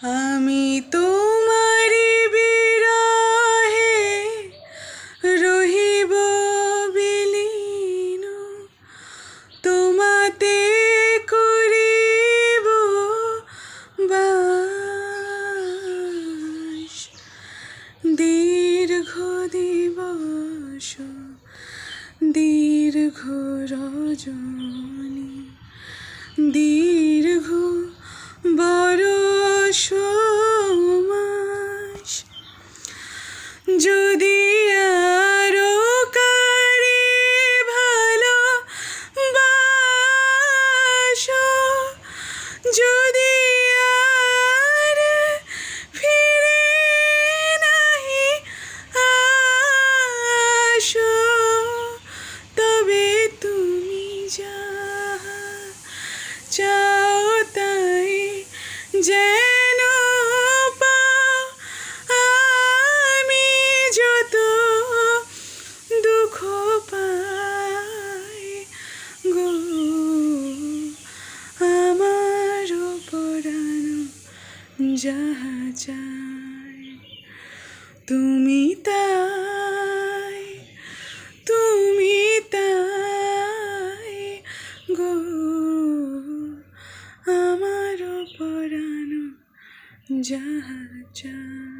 আমি তোমারি বিরহে রহিব বিলীন, তোমাতে করিব বাস। দীর্ঘ দিবস দীর্ঘ রজনী, দীর্ঘ বরষ মাস, যদি আরো কারে ভালোবাসো, যদি আর ফিরে নাহি আসো, তবে তুমি যাহা চাও তাই যেন পাও। আমি যত দুঃখ পাই গো, আমার পরাণ যাহা চায় তুমি তাই, তুমি তাই গো, আমার পরাণ যাহা চায়।